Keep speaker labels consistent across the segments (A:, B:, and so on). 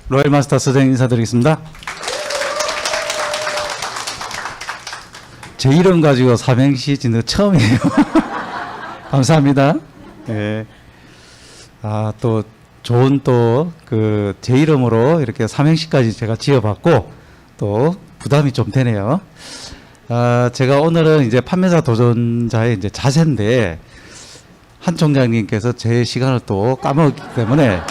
A: 로얄 마스터 서장 인사드리겠습니다. 제 이름 가지고 삼행시 짓는 거 처음이에요. 감사합니다. 예. 아, 또 좋은 또 제 이름으로 이렇게 삼행시까지 제가 지어봤고 또 부담이 좀 되네요. 아, 제가 오늘은 이제 판매사 도전자의 이제 자세인데 한 총장님께서 제 시간을 또 까먹었기 때문에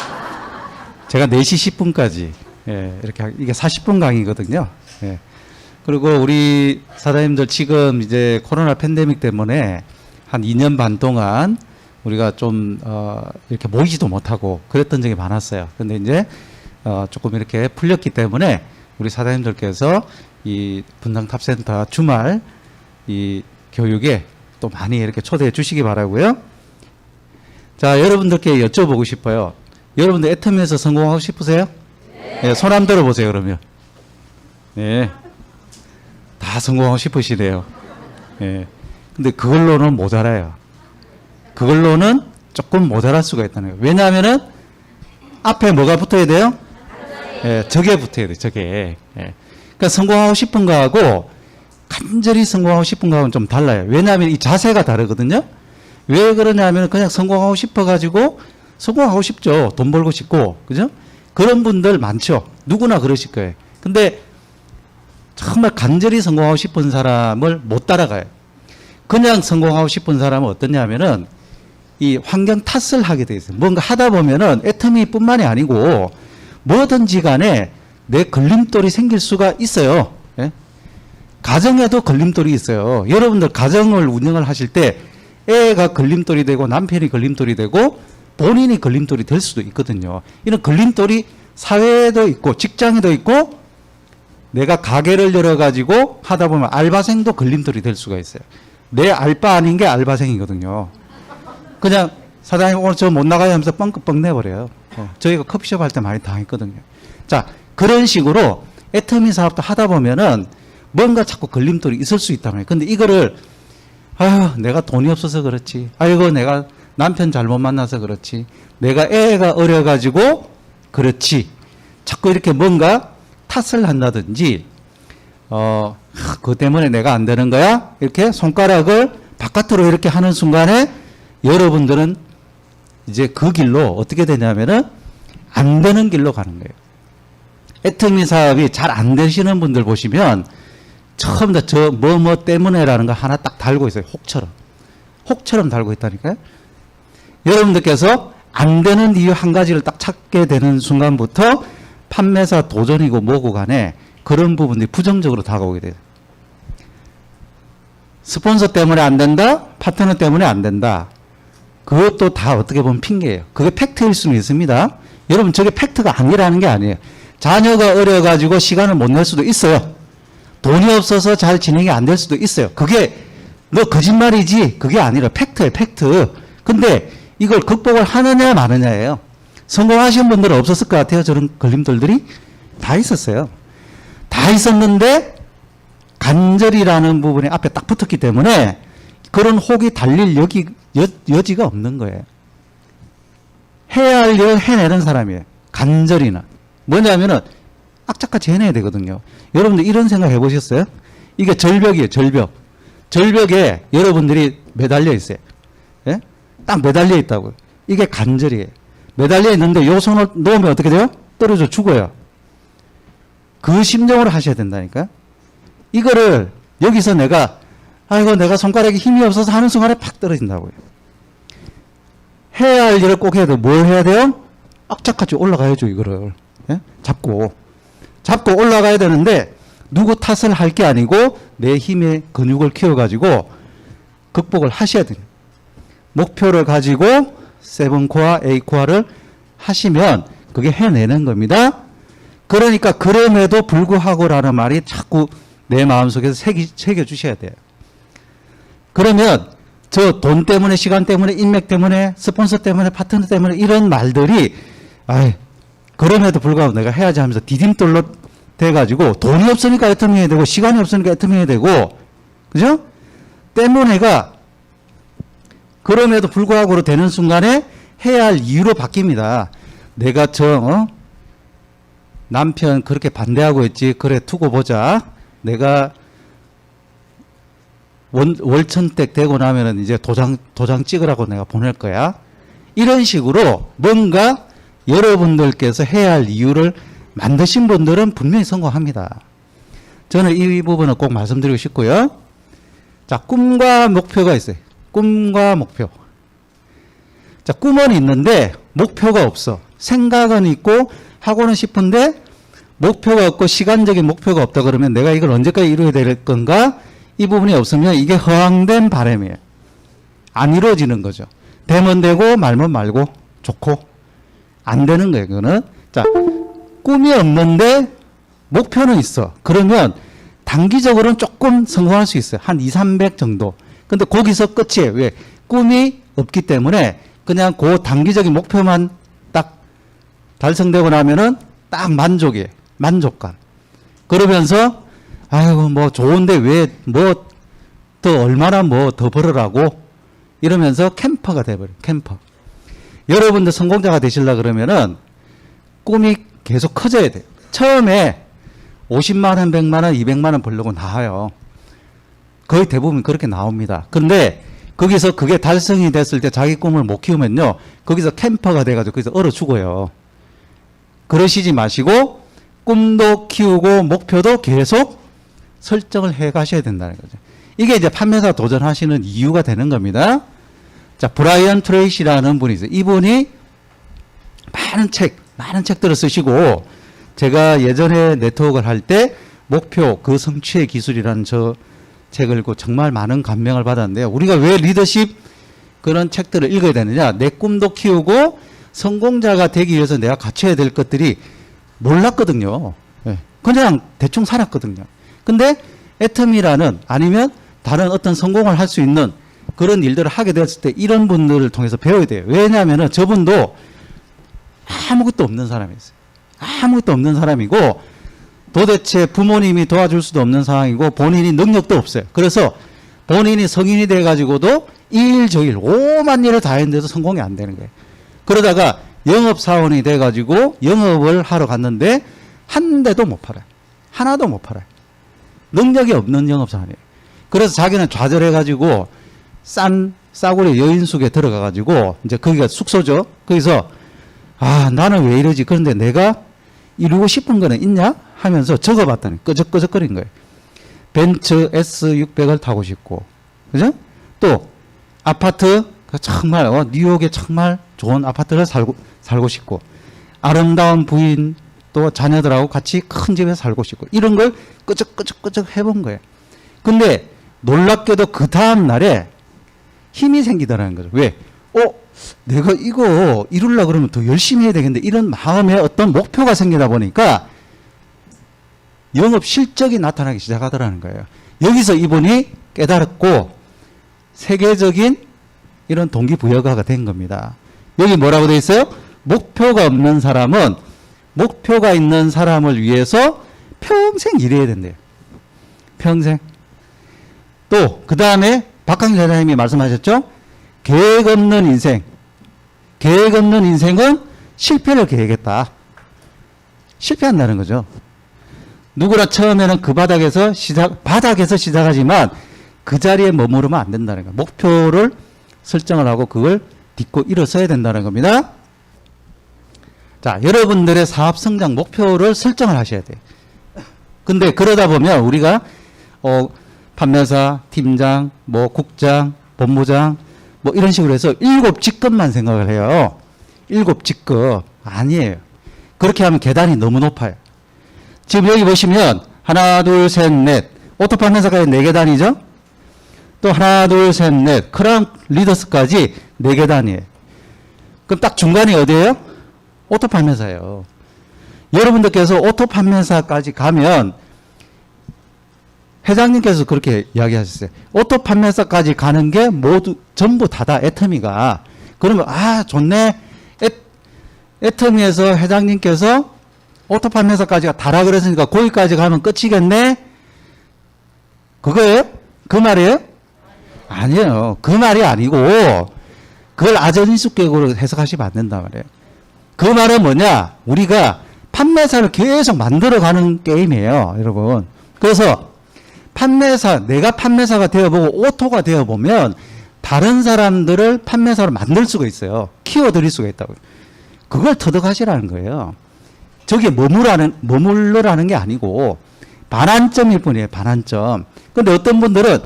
A: 제가 4시 10분까지 예, 이렇게 이게 40분 강의거든요. 예. 그리고 우리 사장님들 지금 이제 코로나 팬데믹 때문에 한 2년 반 동안 우리가 좀 이렇게 모이지도 못하고 그랬던 적이 많았어요. 근데 이제 조금 이렇게 풀렸기 때문에 우리 사장님들께서 이 분당탑센터 주말 이 교육에 또 많이 이렇게 초대해 주시기 바라고요. 자, 여러분들께 여쭤보고 싶어요. 여러분들 애터미에서 성공하고 싶으세요? 네. 손 한번 들어보세요, 그러면. 네. 다 성공하고 싶으시네요. 네. 근데 그걸로는 모자라요. 그걸로는 조금 모자랄 수가 있다는 거예요. 왜냐하면은 앞에 뭐가 붙어야 돼요? 예, 저게 붙어야 돼요, 저게. 예. 그러니까 성공하고 싶은 거하고 간절히 성공하고 싶은 거하고는 좀 달라요. 왜냐하면 이 자세가 다르거든요. 왜 그러냐면 그냥 성공하고 싶어가지고 성공하고 싶죠. 돈 벌고 싶고. 그죠? 그런 분들 많죠. 누구나 그러실 거예요. 근데 정말 간절히 성공하고 싶은 사람을 못 따라가요. 그냥 성공하고 싶은 사람은 어떠냐면은 이 환경 탓을 하게 돼 있어요. 뭔가 하다 보면은 애터미뿐만이 아니고 뭐든지 간에 내 걸림돌이 생길 수가 있어요. 예? 가정에도 걸림돌이 있어요. 여러분들 가정을 운영을 하실 때 애가 걸림돌이 되고 남편이 걸림돌이 되고 본인이 걸림돌이 될 수도 있거든요. 이런 걸림돌이 사회에도 있고 직장에도 있고 내가 가게를 열어가지고 하다 보면 알바생도 걸림돌이 될 수가 있어요. 내 알바 아닌 게 알바생이거든요. 그냥 사장님 오늘 저 못 나가요 하면서 뻥긋뻥 내버려요. 저희가 커피숍 할 때 많이 당했거든요. 자, 그런 식으로 애터미 사업도 하다 보면은 뭔가 자꾸 걸림돌이 있을 수 있단 말이에요. 근데 이거를 아유, 내가 돈이 없어서 그렇지. 아이고, 내가 남편 잘못 만나서 그렇지. 내가 애가 어려가지고 그렇지. 자꾸 이렇게 뭔가 탓을 한다든지, 그것 때문에 내가 안 되는 거야? 이렇게 손가락을 바깥으로 이렇게 하는 순간에 여러분들은 이제 그 길로 어떻게 되냐면은 안 되는 길로 가는 거예요. 애터미 사업이 잘 안 되시는 분들 보시면 처음부터 저 뭐 때문에라는 거 하나 딱 달고 있어요. 혹처럼 달고 있다니까요. 여러분들께서 안 되는 이유 한 가지를 딱 찾게 되는 순간부터 판매사 도전이고 뭐고 간에 그런 부분들이 부정적으로 다가오게 돼요. 스폰서 때문에 안 된다? 파트너 때문에 안 된다. 그것도 다 어떻게 보면 핑계예요. 그게 팩트일 수는 있습니다. 여러분, 저게 팩트가 아니라는 게 아니에요. 자녀가 어려가지고 시간을 못 낼 수도 있어요. 돈이 없어서 잘 진행이 안 될 수도 있어요. 그게 너 거짓말이지 그게 아니라 팩트예요. 팩트. 근데 이걸 극복을 하느냐 마느냐예요. 성공하신 분들은 없었을 것 같아요. 저런 걸림돌들이 다 있었어요. 다 있었는데 간절이라는 부분이 앞에 딱 붙었기 때문에 그런 혹이 달릴 여지가 없는 거예요. 해야 할 일 해내는 사람이에요. 간절이나. 뭐냐면은 악착같이 해내야 되거든요. 여러분들 이런 생각 해보셨어요? 이게 절벽이에요. 절벽. 절벽에 여러분들이 매달려 있어요. 예? 딱 매달려 있다고요. 이게 간절이에요. 매달려 있는데 요 손을 놓으면 어떻게 돼요? 떨어져 죽어요. 그 심정으로 하셔야 된다니까. 이거를 여기서 아이고 내가 손가락에 힘이 없어서 하는 순간에 팍 떨어진다고요. 해야 할 일을 꼭 해야 돼요. 뭘 해야 돼요? 악착같이 올라가야죠. 이거를. 예? 잡고 올라가야 되는데 누구 탓을 할 게 아니고 내 힘의 근육을 키워가지고 극복을 하셔야 돼요. 목표를 가지고 7코어, 8코어를 하시면 그게 해내는 겁니다. 그러니까 그럼에도 불구하고라는 말이 자꾸 내 마음속에서 새겨주셔야 돼요. 그러면 저 돈 때문에, 시간 때문에, 인맥 때문에, 스폰서 때문에, 파트너 때문에 이런 말들이 그럼에도 불구하고 내가 해야지 하면서 디딤돌로 돼가지고 돈이 없으니까 애터미 해야 되고 시간이 없으니까 애터미 해야 되고 그죠? 때문에가 그럼에도 불구하고로 되는 순간에 해야 할 이유로 바뀝니다. 내가 남편 그렇게 반대하고 있지. 그래 두고 보자. 내가 월천댁 되고 나면은 이제 도장 찍으라고 내가 보낼 거야. 이런 식으로 뭔가 여러분들께서 해야 할 이유를 만드신 분들은 분명히 성공합니다. 저는 이 부분을 꼭 말씀드리고 싶고요. 자, 꿈과 목표가 있어요. 꿈과 목표. 자, 꿈은 있는데 목표가 없어. 생각은 있고 하고는 싶은데 목표가 없고 시간적인 목표가 없다 그러면 내가 이걸 언제까지 이루어야 될 건가? 이 부분이 없으면 이게 허황된 바람이에요. 안 이루어지는 거죠. 되면 되고 말면 말고 좋고 안 되는 거예요. 그거는. 자, 꿈이 없는데 목표는 있어. 그러면 단기적으로는 조금 성공할 수 있어요. 한 2, 300 정도. 근데 거기서 끝이에요. 왜? 꿈이 없기 때문에 그냥 그 단기적인 목표만 딱 달성되고 나면은 딱 만족이에요. 만족감. 그러면서 아이고 뭐 좋은데 왜 뭐 더 얼마나 뭐 더 벌으라고 이러면서 캠퍼가 돼버려요. 캠퍼. 여러분들 성공자가 되시려 그러면은 꿈이 계속 커져야 돼요. 처음에 50만 원, 100만 원, 200만 원 벌려고 나와요. 거의 대부분 그렇게 나옵니다. 근데 거기서 그게 달성이 됐을 때 자기 꿈을 못 키우면요. 거기서 캠퍼가 돼가지고 거기서 얼어 죽어요. 그러시지 마시고 꿈도 키우고 목표도 계속 설정을 해 가셔야 된다는 거죠. 이게 이제 판매사 도전하시는 이유가 되는 겁니다. 자, 브라이언 트레이시라는 분이 있어요. 이분이 많은 책들을 쓰시고 제가 예전에 네트워크를 할 때 목표 그 성취의 기술이라는 저 책을 읽고 정말 많은 감명을 받았는데요. 우리가 왜 리더십 그런 책들을 읽어야 되느냐? 내 꿈도 키우고 성공자가 되기 위해서 내가 갖춰야 될 것들이 몰랐거든요. 그냥 대충 살았거든요. 근데 애텀이라는 아니면 다른 어떤 성공을 할 수 있는 그런 일들을 하게 되었을 때 이런 분들을 통해서 배워야 돼요. 왜냐하면 저분도 아무것도 없는 사람이었어요. 아무것도 없는 사람이고 도대체 부모님이 도와줄 수도 없는 상황이고 본인이 능력도 없어요. 그래서 본인이 성인이 돼가지고도 이 일 저 일 오만 일을 다 했는데도 성공이 안 되는 거예요. 그러다가 영업사원이 돼가지고 영업을 하러 갔는데 한 대도 못 팔아요. 하나도 못 팔아요. 능력이 없는 영업사원이에요. 그래서 자기는 좌절해가지고 싼 싸구려 여인숙에 들어가가지고 이제 거기가 숙소죠. 거기서 아 나는 왜 이러지? 그런데 내가 이루고 싶은 거는 있냐? 하면서 적어봤더니 끄적끄적거린 거예요. 벤츠 S600을 타고 싶고, 그죠? 또 아파트 정말 뉴욕에 정말 좋은 아파트를 살고 싶고, 아름다운 부인 또 자녀들하고 같이 큰 집에 살고 싶고 이런 걸 끄적끄적 해본 거예요. 근데 놀랍게도 그 다음 날에 힘이 생기더라는 거죠. 왜? 내가 이거 이루려고 그러면 더 열심히 해야 되겠는데 이런 마음에 어떤 목표가 생기다 보니까 영업 실적이 나타나기 시작하더라는 거예요. 여기서 이분이 깨달았고 세계적인 이런 동기부여가가 된 겁니다. 여기 뭐라고 되어 있어요? 목표가 없는 사람은 목표가 있는 사람을 위해서 평생 일해야 된대요. 평생. 또 그 다음에 박강희 사장님이 말씀하셨죠? 계획 없는 인생. 계획 없는 인생은 실패를 계획했다. 실패한다는 거죠. 누구나 처음에는 그 바닥에서 시작하지만 그 자리에 머무르면 안 된다는 거예요. 목표를 설정을 하고 그걸 딛고 일어서야 된다는 겁니다. 자, 여러분들의 사업 성장 목표를 설정을 하셔야 돼요. 근데 그러다 보면 우리가 판매사, 팀장, 뭐 국장, 본부장 뭐 이런 식으로 해서 7직급만 생각을 해요. 7직급 아니에요. 그렇게 하면 계단이 너무 높아요. 지금 여기 보시면 하나, 둘, 셋, 넷 오토 판매사까지 4계단이죠. 또 하나, 둘, 셋, 넷 크라운 리더스까지 4계단이에요. 그럼 딱 중간이 어디예요? 오토 판매사예요. 여러분들께서 오토 판매사까지 가면 회장님께서 그렇게 이야기하셨어요. 오토 판매사까지 가는 게 모두 전부 다다 애터미가. 그러면 좋네. 애터미에서 회장님께서 오토 판매사까지가 다라 그랬으니까 거기까지 가면 끝이겠네. 그거예요? 그 말이에요? 아니에요. 그 말이 아니고 그걸 아전인수격으로 해석하시면 안 된단 말이에요. 그 말은 뭐냐? 우리가 판매사를 계속 만들어가는 게임이에요, 여러분. 그래서 내가 판매사가 되어보고 오토가 되어보면 다른 사람들을 판매사로 만들 수가 있어요. 키워드릴 수가 있다고요. 그걸 터득하시라는 거예요. 저게 머물러라는 게 아니고 반환점일 뿐이에요, 반환점. 근데 어떤 분들은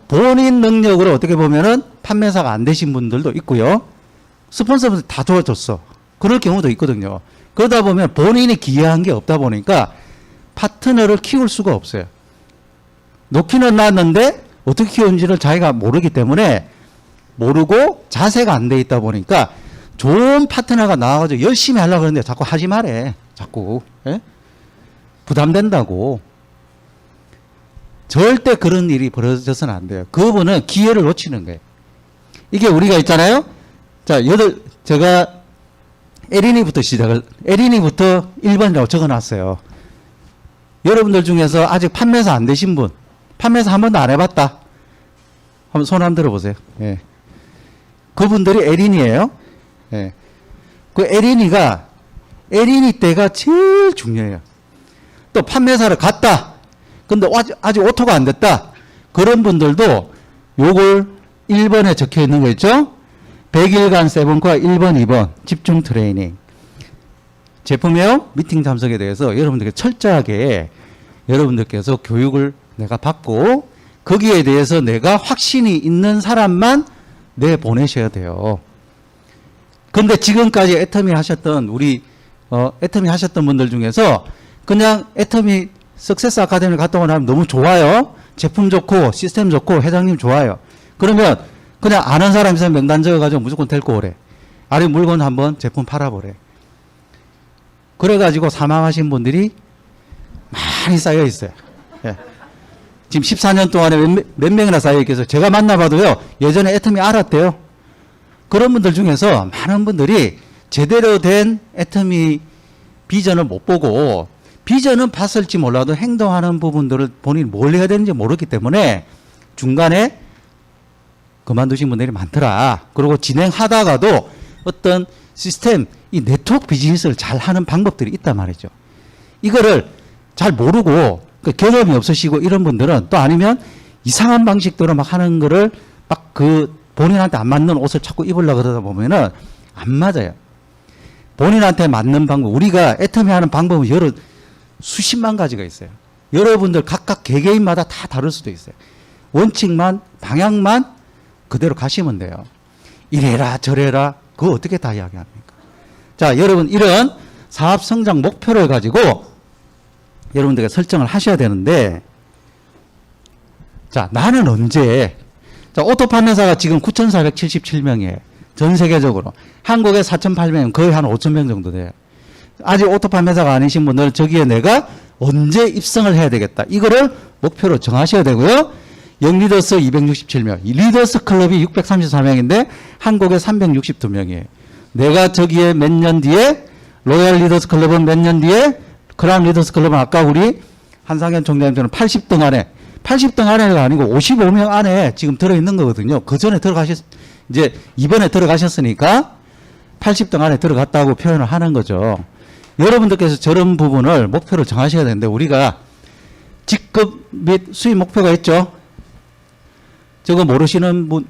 A: 본인 능력으로 어떻게 보면은 판매사가 안 되신 분들도 있고요. 스폰서분들 다 도와줬어. 그럴 경우도 있거든요. 그러다 보면 본인이 기여한 게 없다 보니까 파트너를 키울 수가 없어요. 놓기는 놨는데 어떻게 키우는지를 자기가 모르기 때문에 모르고 자세가 안 돼 있다 보니까 좋은 파트너가 나와가지고 열심히 하려고 그러는데 자꾸 하지 말래. 자꾸. 예? 부담된다고. 절대 그런 일이 벌어져서는 안 돼요. 그분은 기회를 놓치는 거예요. 이게 우리가 있잖아요. 자, 제가 에린이부터 1번이라고 적어놨어요. 여러분들 중에서 아직 판매사 안 되신 분, 판매사 한 번도 안 해봤다. 한번 손 한번 들어보세요. 예. 그분들이 에린이에요. 예. 그 에린이 때가 제일 중요해요. 또 판매사를 갔다. 근데 아직 오토가 안 됐다. 그런 분들도 요걸 1번에 적혀 있는 거 있죠? 100일간 세븐과 1번, 2번 집중 트레이닝. 제품 외형 미팅 참석에 대해서 여러분들께 철저하게 여러분들께서 교육을 내가 받고 거기에 대해서 내가 확신이 있는 사람만 내보내셔야 돼요. 근데 지금까지 애터미 하셨던 애터미 하셨던 분들 중에서 그냥 애터미 석세스 아카데미 갔다 온 사람 너무 좋아요. 제품 좋고 시스템 좋고 회장님 좋아요. 그러면 그냥 아는 사람 있으면 명단 적어가지고 무조건 데리고 오래. 아래 물건 한번 제품 팔아보래. 그래가지고 사망하신 분들이 많이 쌓여 있어요. 예. 지금 14년 동안에 몇 명이나 쌓여 있겠어요. 제가 만나봐도요. 예전에 애터미 알았대요. 그런 분들 중에서 많은 분들이 제대로 된 애터미 비전을 못 보고 비전은 봤을지 몰라도 행동하는 부분들을 본인이 뭘 해야 되는지 모르기 때문에 중간에 그만두신 분들이 많더라. 그리고 진행하다가도 어떤 시스템, 이 네트워크 비즈니스를 잘 하는 방법들이 있단 말이죠. 이거를 잘 모르고 경험이 없으시고 이런 분들은 또 아니면 이상한 방식대로 막 하는 거를 막 본인한테 안 맞는 옷을 자꾸 입으려고 그러다 보면은 안 맞아요. 본인한테 맞는 방법, 우리가 애터미 하는 방법은 수십만 가지가 있어요. 여러분들 각각 개개인마다 다 다를 수도 있어요. 원칙만, 방향만 그대로 가시면 돼요. 이래라 저래라 그거 어떻게 다 이야기합니까? 자, 여러분 이런 사업 성장 목표를 가지고 여러분들께 설정을 하셔야 되는데, 자, 나는 언제, 자, 오토 판매사가 지금 9,477명이에요. 전 세계적으로. 한국에 4,800명, 거의 한 5,000명 정도 돼요. 아직 오토 판매사가 아니신 분들은 저기에 내가 언제 입성을 해야 되겠다. 이거를 목표로 정하셔야 되고요. 영리더스 267명, 리더스 클럽이 634명인데 한국에 362명이에요. 내가 저기에 몇 년 뒤에 로얄 리더스 클럽은 몇 년 뒤에 크라운 리더스 클럽은 아까 우리 한상현 총장님처럼 80등 안에 80등 안에가 아니고 55명 안에 지금 들어있는 거거든요. 그 전에 이제 이번에 들어가셨으니까 80등 안에 들어갔다고 표현을 하는 거죠. 여러분들께서 저런 부분을 목표를 정하셔야 되는데 우리가 직급 및 수입 목표가 있죠. 저거 모르시는 분,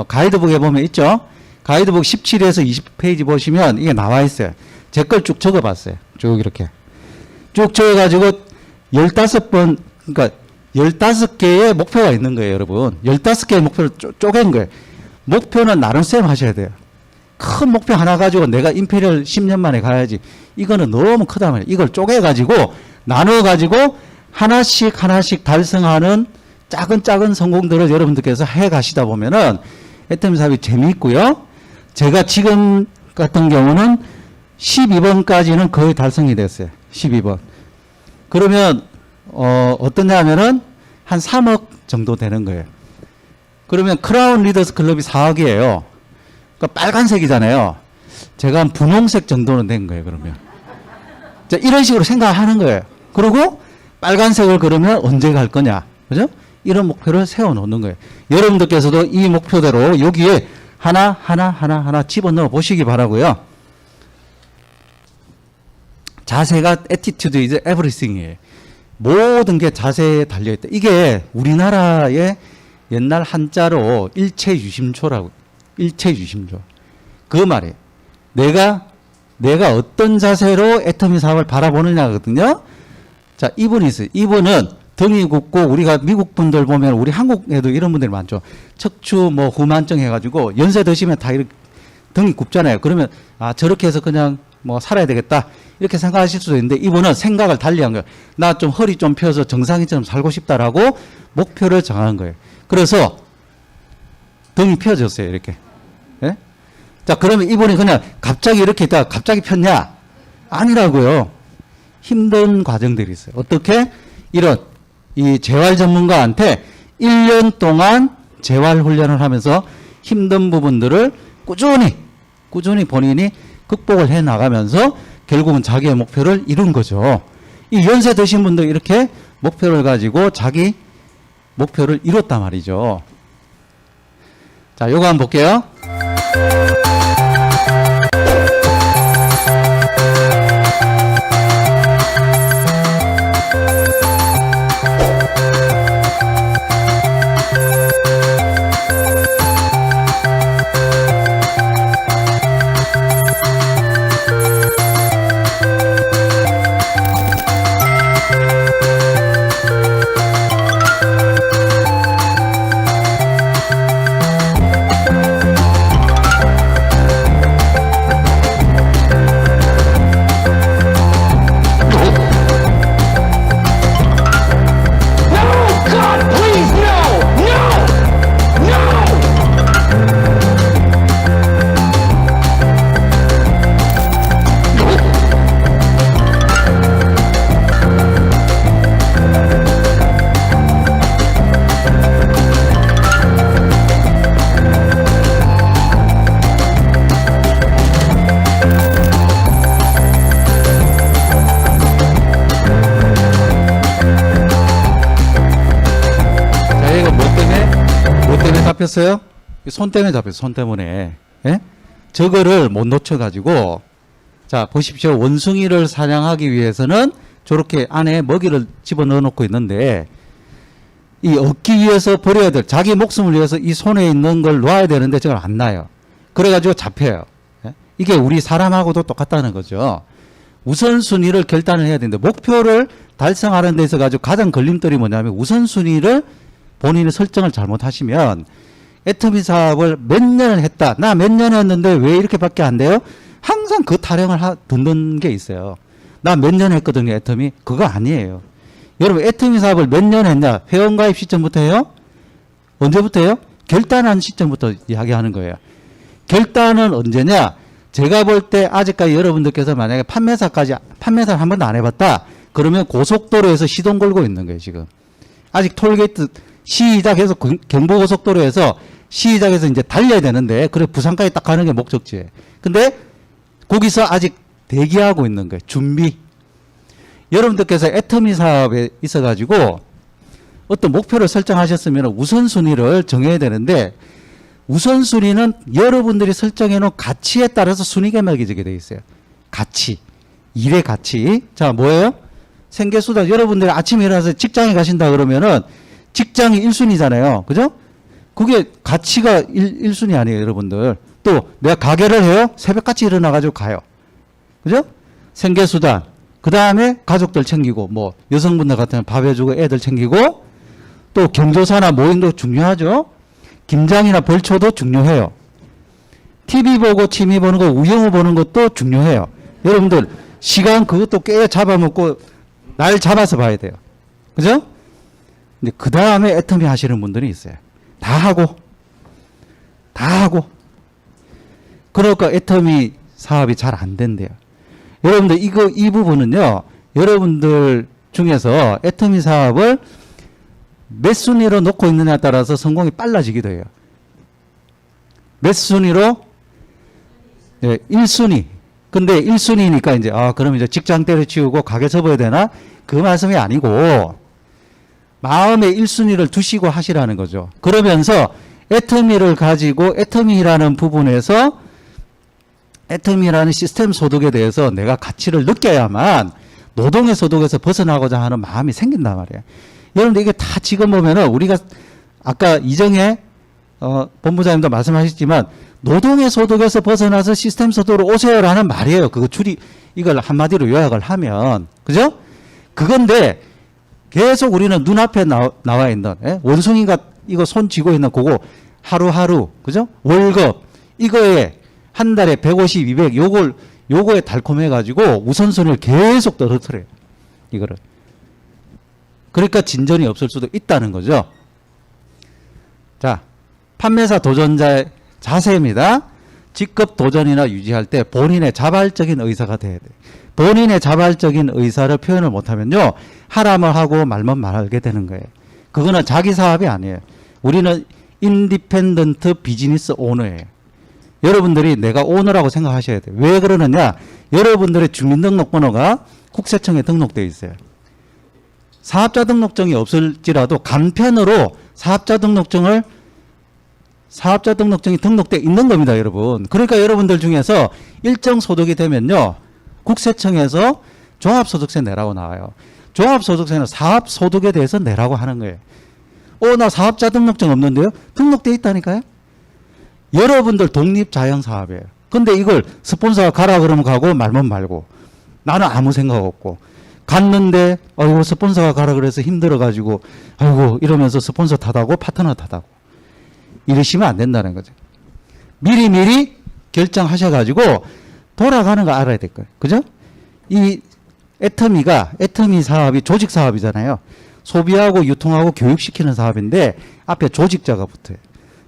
A: 가이드북에 보면 있죠. 가이드북 17에서 20페이지 보시면 이게 나와 있어요. 제 걸 쭉 적어봤어요. 쭉 이렇게. 쭉 적어가지고 15번, 그러니까 15개의 목표가 있는 거예요, 여러분. 15개의 목표를 쪼갠 거예요. 목표는 나름쌤 하셔야 돼요. 큰 목표 하나 가지고 내가 임페리얼 10년 만에 가야지. 이거는 너무 크단 말이에요. 이걸 쪼개가지고, 나눠가지고, 하나씩 달성하는 작은 성공들을 여러분들께서 해 가시다 보면은, 애터미 사업이 재미있고요. 제가 지금 같은 경우는 12번까지는 거의 달성이 됐어요. 12번. 그러면, 어떠냐 하면은, 한 3억 정도 되는 거예요. 그러면 크라운 리더스 클럽이 4억이에요. 그러니까 빨간색이잖아요. 제가 한 분홍색 정도는 된 거예요, 그러면. 자, 이런 식으로 생각하는 거예요. 그리고 빨간색을 그러면 언제 갈 거냐. 그죠? 이런 목표를 세워놓는 거예요. 여러분들께서도 이 목표대로 여기에 하나 집어넣어 보시기 바라고요. 자세가 attitude is everything이에요. 모든 게 자세에 달려있다. 이게 우리나라의 옛날 한자로 일체유심초라고. 일체유심초. 그 말이에요. 내가 어떤 자세로 애터미 사업을 바라보느냐거든요. 자, 이분이 있어요. 이분은 등이 굽고, 우리가 미국 분들 보면 우리 한국에도 이런 분들이 많죠. 척추 뭐 후만증 해가지고 연세 드시면 다 이렇게 등이 굽잖아요. 그러면 아, 저렇게 해서 그냥 뭐 살아야 되겠다 이렇게 생각하실 수도 있는데, 이분은 생각을 달리한 거예요. 나 좀 허리 좀 펴서 정상인처럼 살고 싶다라고 목표를 정한 거예요. 그래서 등이 펴졌어요. 이렇게. 예? 자, 그러면 이분이 그냥 갑자기 이렇게 있다가 갑자기 폈냐? 아니라고요. 힘든 과정들이 있어요. 어떻게? 이런 이 재활 전문가한테 1년 동안 재활 훈련을 하면서 힘든 부분들을 꾸준히 본인이 극복을 해 나가면서 결국은 자기의 목표를 이룬 거죠. 이 연세 드신 분도 이렇게 목표를 가지고 자기 목표를 이뤘단 말이죠. 자, 요거 한번 볼게요. 잡혔어요? 손 때문에 잡혔어요. 손 때문에. 예? 저거를 못 놓쳐가지고, 자, 보십시오. 원숭이를 사냥하기 위해서는 저렇게 안에 먹이를 집어넣어 놓고 있는데, 이 얻기 위해서 버려야 될, 자기 목숨을 위해서 이 손에 있는 걸 놔야 되는데 저걸 안 놔요. 그래가지고 잡혀요. 예? 이게 우리 사람하고도 똑같다는 거죠. 우선순위를 결단을 해야 되는데, 목표를 달성하는 데 있어 가지고 가장 걸림돌이 뭐냐면, 우선순위를 본인이 설정을 잘못하시면, 애터미 사업을 몇 년을 했다. 나 몇 년 했는데 왜 이렇게밖에 안 돼요? 항상 그 타령을 듣는 게 있어요. 나 몇 년 했거든요, 애터미. 그거 아니에요. 여러분, 애터미 사업을 몇 년 했냐? 회원가입 시점부터 해요? 언제부터 해요? 결단한 시점부터 이야기하는 거예요. 결단은 언제냐? 제가 볼 때 아직까지 여러분들께서 만약에 판매사를 한 번도 안 해봤다. 그러면 고속도로에서 시동 걸고 있는 거예요, 지금. 아직 톨게이트 시작해서 경부고속도로에서 시작해서 이제 달려야 되는데, 그래 부산까지 딱 가는 게 목적지예요. 근데 거기서 아직 대기하고 있는 거예요. 준비. 여러분들께서 애터미 사업에 있어가지고 어떤 목표를 설정하셨으면 우선순위를 정해야 되는데, 우선순위는 여러분들이 설정해 놓은 가치에 따라서 순위가 매겨지게 되어 있어요. 가치. 일의 가치. 자, 뭐예요? 생계수단. 여러분들이 아침에 일어나서 직장에 가신다 그러면은 직장이 1순위잖아요. 그죠? 그게 가치가 1순위 아니에요, 여러분들. 또 내가 가게를 해요? 새벽같이 일어나가지고 가요. 그죠? 생계수단. 그 다음에 가족들 챙기고, 뭐 여성분들 같으면 밥 해주고 애들 챙기고, 또 경조사나 모임도 중요하죠. 김장이나 벌초도 중요해요. TV 보고 취미 보는 거, 우영우 보는 것도 중요해요. 여러분들 시간 그것도 꽤 잡아먹고 날 잡아서 봐야 돼요. 그죠? 근데 그 다음에 애터미 하시는 분들이 있어요. 다 하고. 그러니까 애터미 사업이 잘 안 된대요. 여러분들 이 부분은요, 여러분들 중에서 애터미 사업을 몇 순위로 놓고 있느냐에 따라서 성공이 빨라지기도 해요. 몇 순위로? 네, 1순위. 근데 1순위니까 이제, 그럼 이제 직장 때려치우고 가게 접어야 되나? 그 말씀이 아니고, 마음의 1순위를 두시고 하시라는 거죠. 그러면서 애터미를 가지고 애터미라는 부분에서 애터미라는 시스템 소득에 대해서 내가 가치를 느껴야만 노동의 소득에서 벗어나고자 하는 마음이 생긴단 말이에요. 여러분들 이게 다 지금 보면은 우리가 아까 이정혜 본부장님도 말씀하셨지만 노동의 소득에서 벗어나서 시스템 소득으로 오세요라는 말이에요. 그거 이걸 한마디로 요약을 하면. 그죠? 그건데 계속 우리는 눈앞에 나와 있는, 원숭이가 이거 손 쥐고 있는 그거 하루하루, 그죠? 월급, 이거에 한 달에 150, 200, 요거에 달콤해가지고 우선순위를 계속 떨어뜨려요. 이거를. 그러니까 진전이 없을 수도 있다는 거죠. 자, 판매사 도전자의 자세입니다. 직급 도전이나 유지할 때 본인의 자발적인 의사가 돼야 돼요. 본인의 자발적인 의사를 표현을 못하면요, 하라면 하고 말면 말하게 되는 거예요. 그거는 자기 사업이 아니에요. 우리는 인디펜던트 비즈니스 오너예요. 여러분들이 내가 오너라고 생각하셔야 돼요. 왜 그러느냐? 여러분들의 주민등록번호가 국세청에 등록되어 있어요. 사업자 등록증이 없을지라도 간편으로 사업자 등록증이 등록되어 있는 겁니다, 여러분. 그러니까 여러분들 중에서 일정 소득이 되면요, 국세청에서 종합소득세 내라고 나와요. 종합소득세는 사업소득에 대해서 내라고 하는 거예요. 나 사업자 등록증 없는데요? 등록되어 있다니까요? 여러분들 독립자영사업이에요. 근데 이걸 스폰서가 가라 그러면 가고 말면 말고, 나는 아무 생각 없고, 갔는데 아이고 스폰서가 가라 그래서 힘들어가지고 아이고 이러면서 스폰서 탓하고 파트너 탓하고 이러시면 안 된다는 거죠. 미리미리 결정하셔가지고 돌아가는 거 알아야 될 거예요. 그죠? 이 애터미 사업이 조직 사업이잖아요. 소비하고 유통하고 교육시키는 사업인데 앞에 조직자가 붙어요.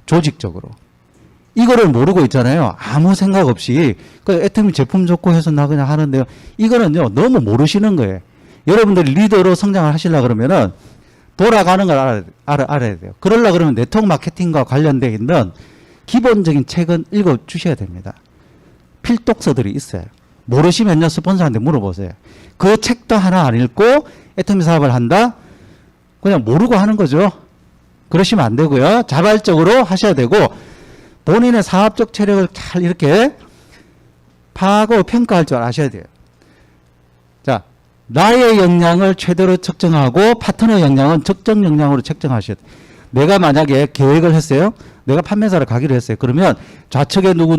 A: 조직적으로. 이거를 모르고 있잖아요. 아무 생각 없이 그 애터미 제품 좋고 해서 나 그냥 하는데요. 이거는요 너무 모르시는 거예요. 여러분들이 리더로 성장을 하시려고 그러면은 돌아가는 걸 알아야 돼요. 그러려고 그러면 네트워크 마케팅과 관련되어 있는 기본적인 책은 읽어 주셔야 됩니다. 필독서들이 있어요. 모르시면요 스폰서한테 물어보세요. 그 책도 하나 안 읽고 애터미 사업을 한다? 그냥 모르고 하는 거죠. 그러시면 안 되고요. 자발적으로 하셔야 되고 본인의 사업적 체력을 잘 이렇게 파악하고 평가할 줄 아셔야 돼요. 자, 나의 역량을 최대로 측정하고 파트너 역량은 적정 역량으로 책정하셔야 돼요. 내가 만약에 계획을 했어요. 내가 판매사를 가기로 했어요. 그러면 좌측에 누구,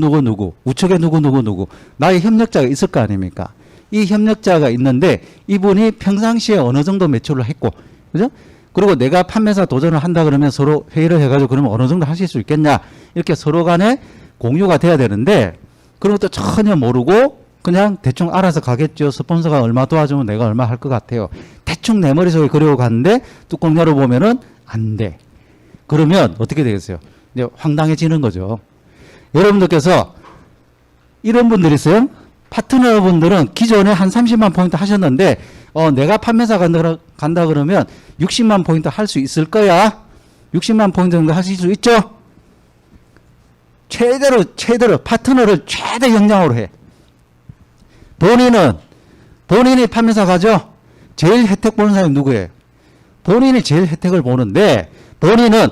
A: 우측에 누구, 나의 협력자가 있을 거 아닙니까? 이 협력자가 있는데 이분이 평상시에 어느 정도 매출을 했고, 그죠? 그리고 내가 판매사 도전을 한다 그러면 서로 회의를 해가지고 그러면 어느 정도 하실 수 있겠냐? 이렇게 서로 간에 공유가 돼야 되는데 그런 것도 전혀 모르고 그냥 대충 알아서 가겠죠. 스폰서가 얼마 도와주면 내가 얼마 할 것 같아요. 대충 내 머릿속에 그리고 갔는데 뚜껑 열어보면은 안 돼. 그러면 어떻게 되겠어요? 이제 황당해지는 거죠. 여러분들께서 이런 분들이 있어요. 파트너분들은 기존에 한 30만 포인트 하셨는데 내가 판매사 간다 그러면 60만 포인트 할 수 있을 거야. 60만 포인트 정도 하실 수 있죠? 최대로 파트너를 최대 역량으로 해. 본인이 판매사 가죠? 제일 혜택 보는 사람이 누구예요? 본인이 제일 혜택을 보는데 본인은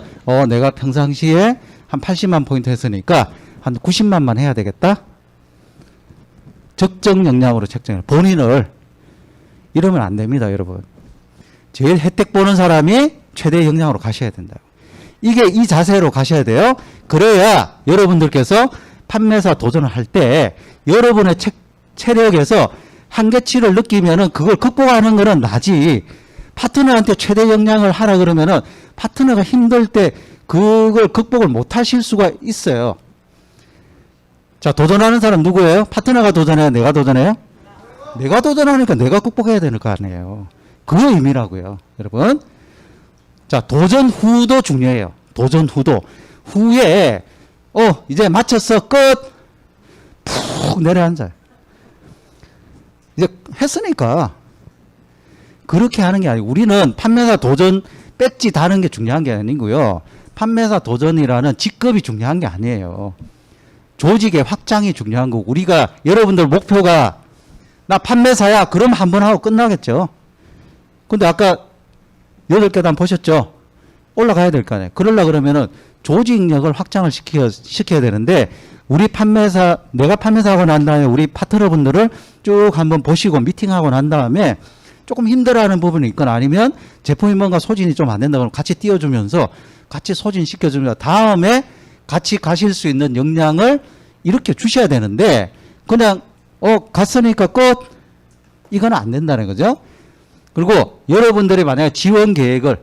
A: 내가 평상시에 한 80만 포인트 했으니까 한 90만만 해야 되겠다. 적정 역량으로 책정해요. 본인을. 이러면 안 됩니다, 여러분. 제일 혜택 보는 사람이 최대 역량으로 가셔야 된다. 이 자세로 가셔야 돼요. 그래야 여러분들께서 판매사 도전을 할 때 여러분의 체력에서 한계치를 느끼면은 그걸 극복하는 거는 나지. 파트너한테 최대 역량을 하라 그러면은 파트너가 힘들 때 그걸 극복을 못 하실 수가 있어요. 자, 도전하는 사람 누구예요? 파트너가 도전해요? 내가 도전해요? 내가 도전하니까 내가 극복해야 되는 거 아니에요. 그 의미라고요, 여러분. 자, 도전 후도 중요해요. 도전 후도. 후에, 이제 마쳤어, 끝! 푹 내려앉아요. 이제 했으니까. 그렇게 하는 게 아니고, 우리는 판매사 도전 배지 다는 게 중요한 게 아니고요. 판매사 도전이라는 직급이 중요한 게 아니에요. 조직의 확장이 중요한 거고, 우리가, 여러분들 목표가, 나 판매사야. 그럼 한 번 하고 끝나겠죠. 근데 아까 8계단 보셨죠? 올라가야 될 거 아니에요. 그러려고 그러면은 조직력을 확장을 시켜야 되는데 우리 판매사, 내가 판매사하고 난 다음에 우리 파트너분들을 쭉 한번 보시고 미팅하고 난 다음에 조금 힘들어하는 부분이 있거나 아니면 제품이 뭔가 소진이 좀 안 된다 그러면 같이 띄워주면서 같이 소진시켜주면서 다음에 같이 가실 수 있는 역량을 이렇게 주셔야 되는데 그냥 갔으니까 끝 이건 안 된다는 거죠. 그리고 여러분들이 만약에 지원 계획을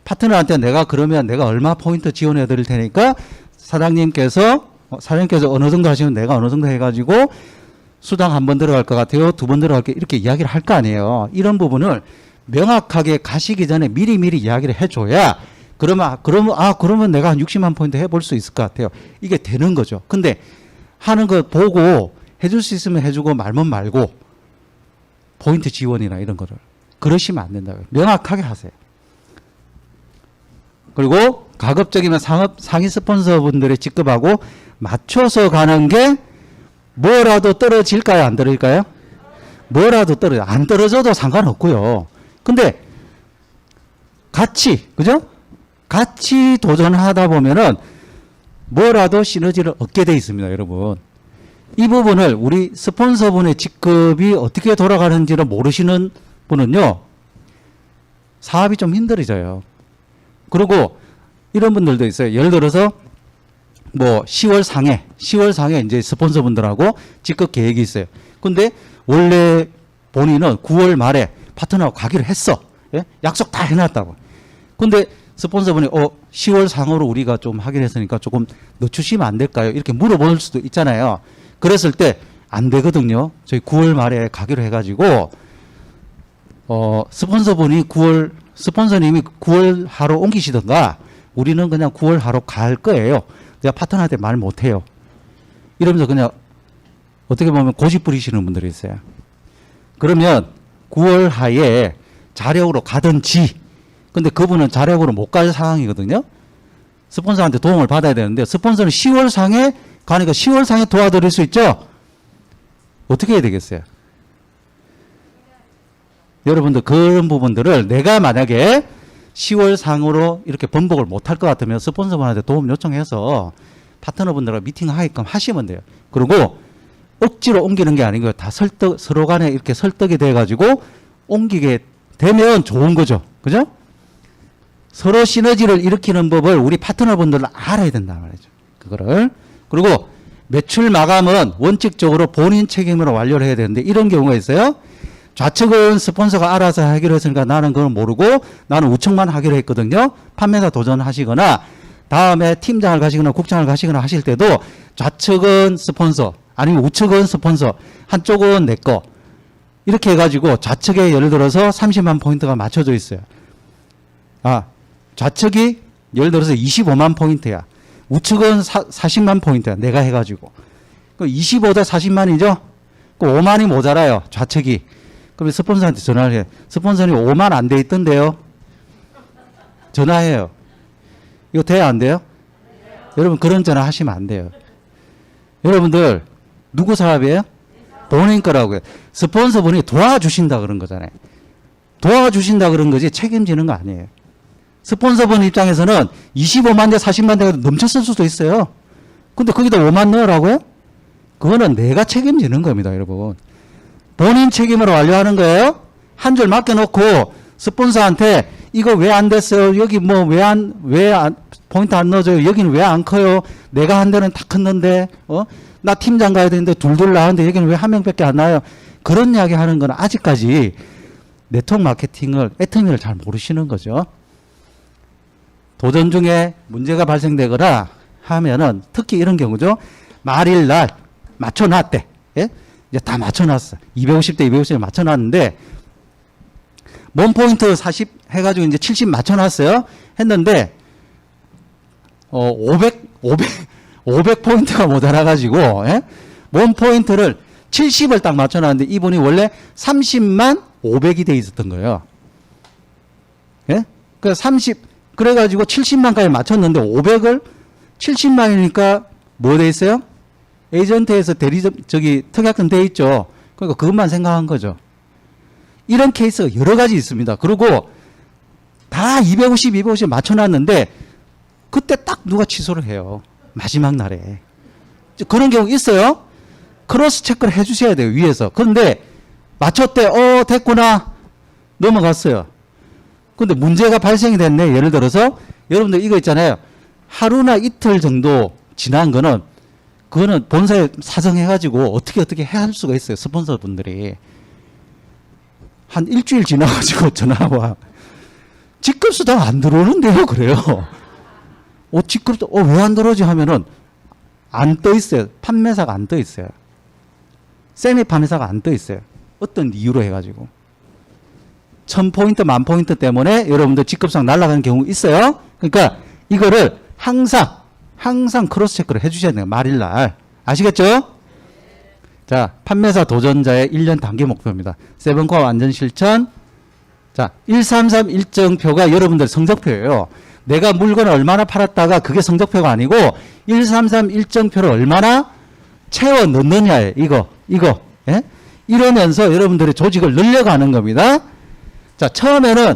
A: 파트너한테 내가 그러면 내가 얼마 포인트 지원해 드릴 테니까 사장님께서 어느 정도 하시면 내가 어느 정도 해가지고 수당 한 번 들어갈 것 같아요. 두 번 들어갈게 이렇게 이야기를 할 거 아니에요. 이런 부분을 명확하게 가시기 전에 미리미리 이야기를 해줘야 그러면 내가 한 60만 포인트 해볼 수 있을 것 같아요. 이게 되는 거죠. 근데 하는 거 보고 해줄 수 있으면 해주고 말면 말고 포인트 지원이나 이런 거를 그러시면 안 된다고요. 명확하게 하세요. 그리고 가급적이면 상위 스폰서분들의 직급하고 맞춰서 가는 게 뭐라도 떨어질까요? 안 떨어질까요? 뭐라도 안 떨어져도 상관없고요. 근데 그죠? 같이 도전하다 보면은 뭐라도 시너지를 얻게 돼 있습니다, 여러분. 이 부분을 우리 스폰서분의 직급이 어떻게 돌아가는지를 모르시는 분은요, 사업이 좀 힘들어져요. 그리고 이런 분들도 있어요. 예를 들어서 뭐 10월 상에 이제 스폰서분들하고 직급 계획이 있어요. 근데 원래 본인은 9월 말에 파트너하고 가기로 했어. 예? 약속 다 해놨다고. 근데 스폰서분이 10월 상으로 우리가 좀 하기로 했으니까 조금 늦추시면 안 될까요? 이렇게 물어볼 수도 있잖아요. 그랬을 때 안 되거든요. 저희 9월 말에 가기로 해가지고 스폰서님이 9월 하루 옮기시던가 우리는 그냥 9월 하루 갈 거예요. 내가 파트너한테 말 못해요. 이러면서 그냥 어떻게 보면 고집 부리시는 분들이 있어요. 그러면 9월 하에 자력으로 가든지 근데 그분은 자력으로 못 갈 상황이거든요. 스폰서한테 도움을 받아야 되는데 스폰서는 10월 상에 가니까 10월 상에 도와드릴 수 있죠? 어떻게 해야 되겠어요? 여러분들 그런 부분들을 내가 만약에 10월 상으로 이렇게 번복을 못할 것 같으면 스폰서분한테 도움 요청해서 파트너분들과 미팅하게끔 하시면 돼요. 그리고 억지로 옮기는 게 아니고 다 서로 간에 이렇게 설득이 돼가지고 옮기게 되면 좋은 거죠. 그죠? 서로 시너지를 일으키는 법을 우리 파트너분들은 알아야 된다는 말이죠. 그거를. 그리고 매출 마감은 원칙적으로 본인 책임으로 완료를 해야 되는데 이런 경우가 있어요. 좌측은 스폰서가 알아서 하기로 했으니까 나는 그걸 모르고 나는 우측만 하기로 했거든요. 판매사 도전하시거나 다음에 팀장을 가시거나 국장을 가시거나 하실 때도 좌측은 스폰서 아니면 우측은 스폰서 한쪽은 내 거 이렇게 해가지고 좌측에 예를 들어서 30만 포인트가 맞춰져 있어요. 좌측이 예를 들어서 25만 포인트야. 우측은 40만 포인트야. 내가 해가지고. 25대 40만이죠? 그 5만이 모자라요. 좌측이. 그럼 스폰서한테 전화를 해. 스폰서님 5만 안 돼 있던데요? 전화해요. 이거 돼야 안 돼요? 여러분 그런 전화 하시면 안 돼요. 여러분들 누구 사업이에요? 본인 거라고요. 스폰서분이 도와주신다 그런 거잖아요. 도와주신다 그런 거지 책임지는 거 아니에요. 스폰서분 입장에서는 25만 대 40만 대가 넘쳤을 수도 있어요. 근데 거기다 5만 넣으라고요? 그거는 내가 책임지는 겁니다, 여러분. 본인 책임으로 완료하는 거예요. 한 줄 맡겨놓고 스폰서한테 이거 왜 안 됐어요? 여기 뭐 포인트 안 넣어줘요? 여기는 왜 안 커요? 내가 한 데는 다 컸는데, 나 팀장 가야 되는데 둘둘 나왔는데 여기는 왜 한 명밖에 안 나와요? 그런 이야기 하는 건 아직까지 네트워크 마케팅을, 애터미를 잘 모르시는 거죠. 도전 중에 문제가 발생되거나 하면은 특히 이런 경우죠. 말일날 맞춰놨대. 예? 이제 다 맞춰놨어. 250대 250에 맞춰놨는데 몸 포인트 40 해가지고 이제 70 맞춰놨어요. 했는데 500 포인트가 모자라가지고 예? 몸 포인트를 70을 딱 맞춰놨는데 이분이 원래 30만 500이 돼 있었던 거예요. 예? 그 30 그래가지고 70만까지 맞췄는데 500을 70만이니까 뭐 돼 있어요? 에이전트에서 특약금 돼 있죠. 그러니까 그것만 생각한 거죠. 이런 케이스가 여러 가지 있습니다. 그리고 다 250 맞춰놨는데 그때 딱 누가 취소를 해요. 마지막 날에. 그런 경우 있어요. 크로스 체크를 해주셔야 돼요. 위에서. 그런데 맞췄대. 됐구나. 넘어갔어요. 근데 문제가 발생이 됐네. 예를 들어서 여러분들 이거 있잖아요. 하루나 이틀 정도 지난 거는 그거는 본사에 사정해가지고 어떻게 해야 할 수가 있어요. 스폰서 분들이. 한 일주일 지나가지고 전화와. 직급수당 안 들어오는데요. 그래요. 직급도, 왜 안 들어오지 하면은 안 떠 있어요. 판매사가 안 떠 있어요. 세미 판매사가 안 떠 있어요. 어떤 이유로 해가지고. 1000포인트, 10,000포인트 때문에 여러분들 직급상 날아가는 경우 있어요. 그러니까 이거를 항상 크로스 체크를 해주셔야 돼요. 말일날. 아시겠죠? 자, 판매사 도전자의 1년 단기 목표입니다. 세븐코어 완전 실천. 자, 133 일정표가 여러분들 성적표예요. 내가 물건을 얼마나 팔았다가 그게 성적표가 아니고 133 일정표를 얼마나 채워 넣느냐예요. 이거. 예? 이러면서 여러분들의 조직을 늘려가는 겁니다. 자, 처음에는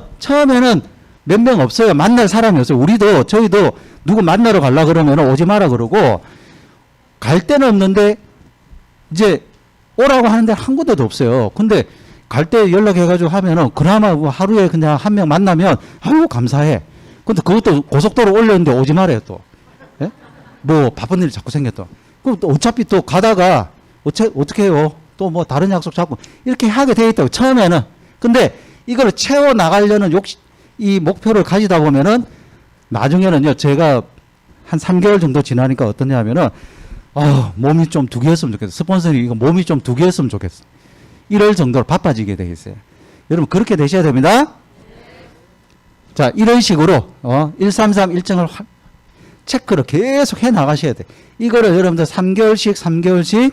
A: 몇 명 없어요. 만날 사람이 없어요. 저희도 누구 만나러 가려 그러면 오지 마라 그러고 갈 데는 없는데 이제 오라고 하는데 한 군데도 없어요. 근데 갈 때 연락해가지고 하면은 그나마 뭐 하루에 그냥 한 명 만나면 아유 감사해. 근데 그것도 고속도로 올렸는데 오지 말아요 또. 예? 뭐 바쁜 일이 자꾸 생겼다. 그럼 또 어차피 또 가다가 어떻게 해요? 또 뭐 다른 약속 잡고 이렇게 하게 돼 있다고 처음에는. 근데 이걸 채워 나가려는 이 목표를 가지다 보면은 나중에는요 제가 한 3개월 정도 지나니까 어떠냐면은 몸이 좀 두개였으면 좋겠어. 스폰서링 이거 몸이 좀 두개였으면 좋겠어. 이럴 정도로 바빠지게 돼 있어요. 여러분 그렇게 되셔야 됩니다. 자, 이런 식으로 133 일정을 체크를 계속 해 나가셔야 돼. 이거를 여러분들 3개월씩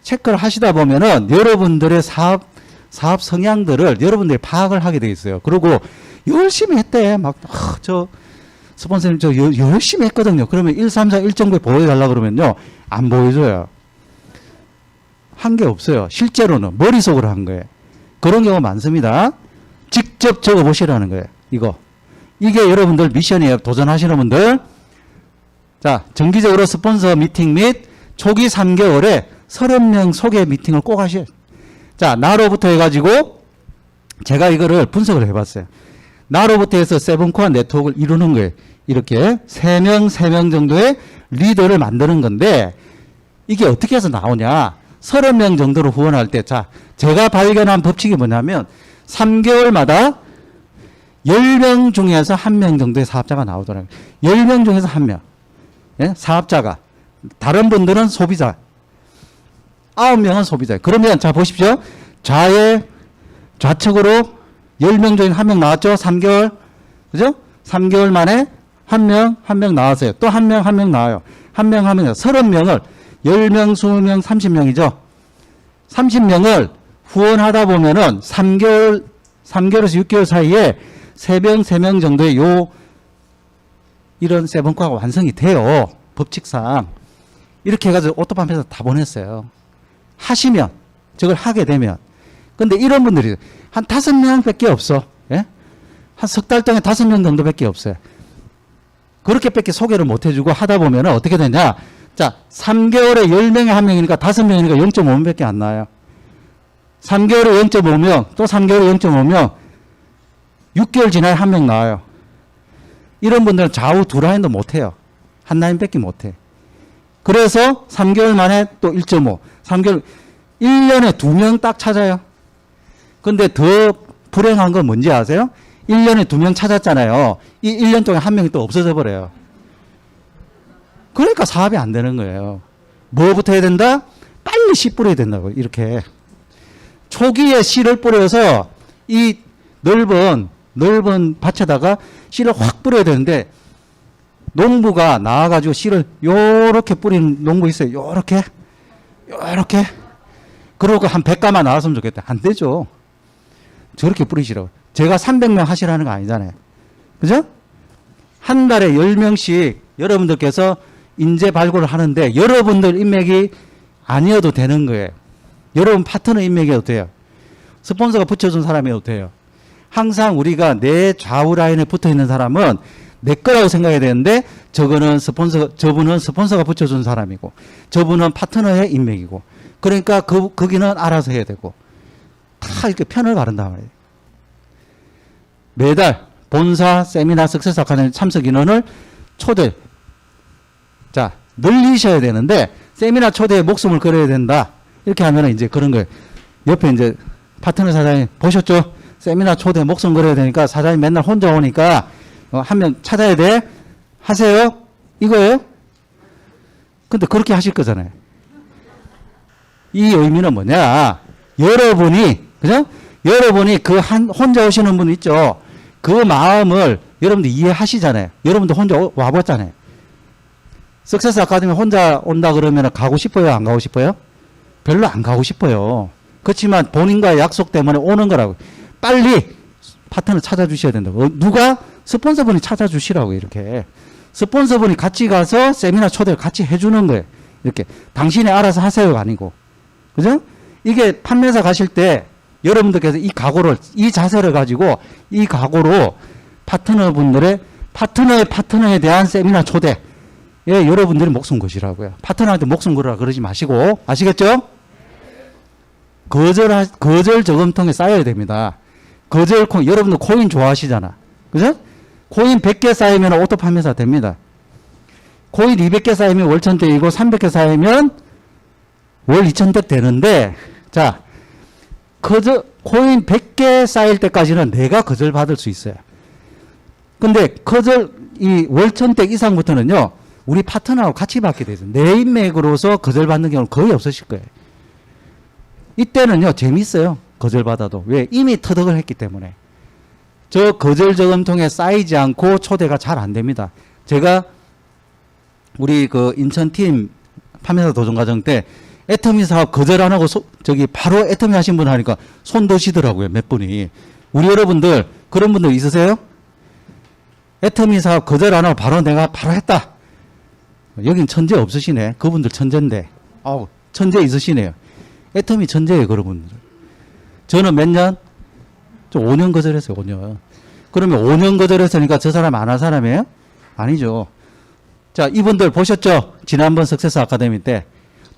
A: 체크를 하시다 보면은 여러분들의 사업 성향들을 여러분들이 파악을 하게 돼 있어요. 그리고 열심히 했대. 스폰서님 열심히 했거든요. 그러면 134 일정부에 보여달라 그러면요. 안 보여줘요. 한 게 없어요. 실제로는 머릿속으로 한 거예요. 그런 경우 많습니다. 직접 적어보시라는 거예요. 이게 여러분들 미션이에요. 도전하시는 분들. 자, 정기적으로 스폰서 미팅 및 초기 3개월에 30명 소개 미팅을 꼭 하셔요. 자, 나로부터 해가지고 제가 이거를 분석을 해봤어요. 나로부터 해서 세븐코어 네트워크를 이루는 거예요. 이렇게 3명 정도의 리더를 만드는 건데 이게 어떻게 해서 나오냐. 30명 정도로 후원할 때, 자, 제가 발견한 법칙이 뭐냐면 3개월마다 10명 중에서 1명 정도의 사업자가 나오더라고요. 10명 중에서 1명. 예? 사업자가. 다른 분들은 소비자. 9명은 소비자. 그러면 자 보십시오. 좌측으로 10명 중에 1명 나왔죠? 3개월. 그죠? 3개월 만에 한 명 나왔어요. 또 한 명 나와요. 한 명 30명을 10명, 20명, 30명이죠. 30명을 후원하다 보면은 3개월에서 6개월 사이에 3명 정도의 이런 세븐코어가 완성이 돼요. 법칙상. 이렇게 해가지고 오토팜에서 다 보냈어요. 하시면, 저걸 하게 되면. 근데 이런 분들이 한 5명 밖에 없어. 예? 한 석 달 동안 5명 정도 밖에 없어요. 그렇게 밖에 소개를 못 해주고 하다 보면 어떻게 되냐. 자, 3개월에 10명에 1명이니까 5명이니까 0.5명 밖에 안 나와요. 3개월에 0.5명, 또 3개월에 0.5명, 6개월 지나야 1명 나와요. 이런 분들은 좌우 두 라인도 못 해요. 한 라인 밖에 못 해. 그래서 3개월 만에 또 1.5, 3개월, 1년에 2명 딱 찾아요. 근데 더 불행한 건 뭔지 아세요? 1년에 2명 찾았잖아요. 이 1년 동안 1명이 또 없어져 버려요. 그러니까 사업이 안 되는 거예요. 뭐부터 해야 된다? 빨리 씨 뿌려야 된다고. 이렇게. 초기에 씨를 뿌려서 이 넓은 밭에다가 씨를 확 뿌려야 되는데 농부가 나와가지고 씨를 요렇게 뿌리는 농부 있어요. 요렇게. 그러고 한 100가마 나왔으면 좋겠다. 안 되죠. 저렇게 뿌리시라고. 제가 300명 하시라는 거 아니잖아요. 그죠? 한 달에 10명씩 여러분들께서 인재 발굴을 하는데 여러분들 인맥이 아니어도 되는 거예요. 여러분 파트너 인맥이어도 돼요. 스폰서가 붙여준 사람이어도 돼요. 항상 우리가 내 좌우 라인에 붙어 있는 사람은 내 거라고 생각해야 되는데 저분은 스폰서가 붙여준 사람이고 저분은 파트너의 인맥이고 그러니까 거기는 알아서 해야 되고 다 이렇게 편을 가른단 말이에요. 매달 본사 세미나 석세스 아카데미 참석 인원을 자, 늘리셔야 되는데 세미나 초대에 목숨을 걸어야 된다. 이렇게 하면 이제 그런 거예요. 옆에 이제 파트너 사장님 보셨죠? 세미나 초대에 목숨 걸어야 되니까 사장님 맨날 혼자 오니까 한 명 찾아야 돼. 하세요. 이거예요? 근데 그렇게 하실 거잖아요. 이 의미는 뭐냐? 여러분이, 그죠? 여러분이 혼자 오시는 분 있죠? 그 마음을 여러분들 이해하시잖아요. 여러분들 혼자 와봤잖아요. 석세스 아카데미 혼자 온다 그러면 가고 싶어요? 안 가고 싶어요? 별로 안 가고 싶어요. 그렇지만 본인과의 약속 때문에 오는 거라고. 빨리 파트너 찾아주셔야 된다고. 누가? 스폰서분이 찾아주시라고, 이렇게. 스폰서분이 같이 가서 세미나 초대를 같이 해주는 거예요. 이렇게. 당신이 알아서 하세요가 아니고. 그죠? 이게 판매사 가실 때 여러분들께서 이 각오를, 이 자세를 가지고 이 각오로 파트너의 파트너에 대한 세미나 초대. 예, 여러분들이 목숨 것이라고요. 파트너한테 목숨 걸으라 그러지 마시고. 아시겠죠? 거절 저금통에 쌓여야 됩니다. 여러분들 코인 좋아하시잖아. 그죠? 코인 100개 쌓이면 오토 판매사 됩니다. 코인 200개 쌓이면 월 1000대 이고 300개 쌓이면 월 2000대 되는데, 자, 코인 100개 쌓일 때까지는 내가 거절 받을 수 있어요. 근데 이 월 1000대 이상부터는요, 우리 파트너하고 같이 받게 되죠. 내 인맥으로서 거절 받는 경우는 거의 없으실 거예요. 이때는요, 재밌어요. 거절 받아도. 왜? 이미 터득을 했기 때문에. 저 거절 저금통에 쌓이지 않고 초대가 잘 안 됩니다. 제가 우리 인천팀 판매사 도전과정 때 애터미 사업 거절 안 하고 바로 애터미 하신 분 하니까 손 드시더라고요. 몇 분이. 우리 여러분들 그런 분들 있으세요? 애터미 사업 거절 안 하고 내가 바로 했다. 여긴 천재 없으시네. 그분들 천재인데. 천재 있으시네요. 애터미 천재예요. 그런 분들. 저는 몇 년? 5년 거절했어요. 5년. 그러면 5년 거절했으니까 저 사람 안 한 사람이에요? 아니죠. 자, 이분들 보셨죠? 지난번 석세스 아카데미 때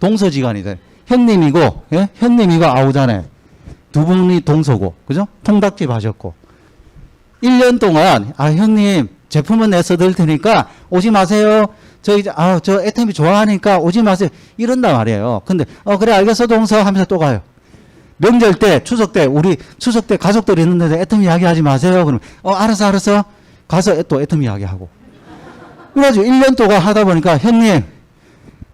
A: 동서지간이들. 형님이고, 예? 형님이고 아우잖아요. 두 분이 동서고, 그죠? 통닭집 하셨고. 1년 동안, 형님, 제품은 내서 드릴 테니까 오지 마세요. 저 애템이 좋아하니까 오지 마세요. 이런단 말이에요. 근데, 그래, 알겠어, 동서 하면서 또 가요. 명절 때, 추석 때, 우리 추석 때 가족들이 있는데 애텀 이야기 하지 마세요. 그러면, 알았어. 가서 또 애텀 이야기 하고. 그래가지고 1년 동안 하다 보니까, 형님,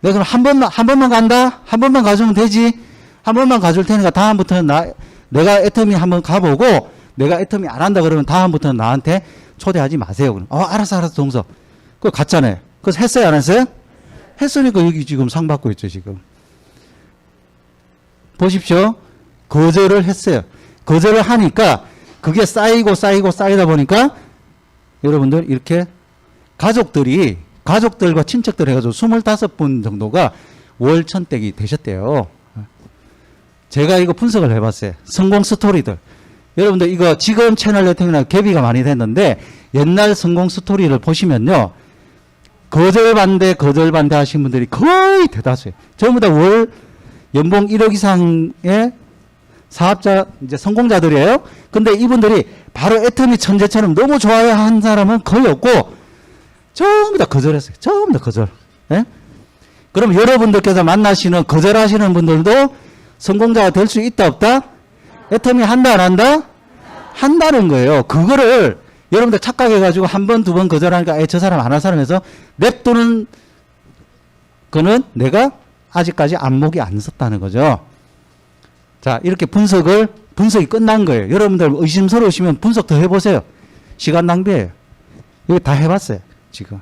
A: 내가 그럼 한 번만 간다? 한 번만 가주면 되지? 한 번만 가줄 테니까 다음부터는 내가 애텀이 한번 가보고, 내가 애텀이 안 한다 그러면 다음부터는 나한테 초대하지 마세요. 그럼, 알았어, 동서. 그거 갔잖아요. 그래서 했어요, 안 했어요? 했으니까 여기 지금 상 받고 있죠, 지금. 보십시오. 거절을 했어요. 거절을 하니까 그게 쌓이다 보니까 여러분들 이렇게 가족들과 친척들 해가지고 25분 정도가 월 1000댁이 되셨대요. 제가 이거 분석을 해봤어요. 성공 스토리들. 여러분들 이거 지금 채널 네트워크나 갭이가 많이 됐는데 옛날 성공 스토리를 보시면요. 거절 반대 하신 분들이 거의 대다수예요. 전부 다 월 연봉 1억 이상의 사업자, 이제 성공자들이에요. 근데 이분들이 바로 애터미 천재처럼 너무 좋아요 한 사람은 거의 없고, 전부 다 거절했어요. 전부 다 거절. 예? 그럼 여러분들께서 만나시는 거절하시는 분들도 성공자가 될 수 있다, 없다? 애터미 한다, 안 한다? 한다는 거예요. 그거를 여러분들 착각해가지고 한 번, 두 번 거절하니까, 저 사람 안 할 사람에서 냅두는 거는 내가 아직까지 안목이 안 썼다는 거죠. 자, 이렇게 분석이 끝난 거예요. 여러분들 의심스러우시면 분석 더 해보세요. 시간 낭비예요. 이거 다 해봤어요, 지금.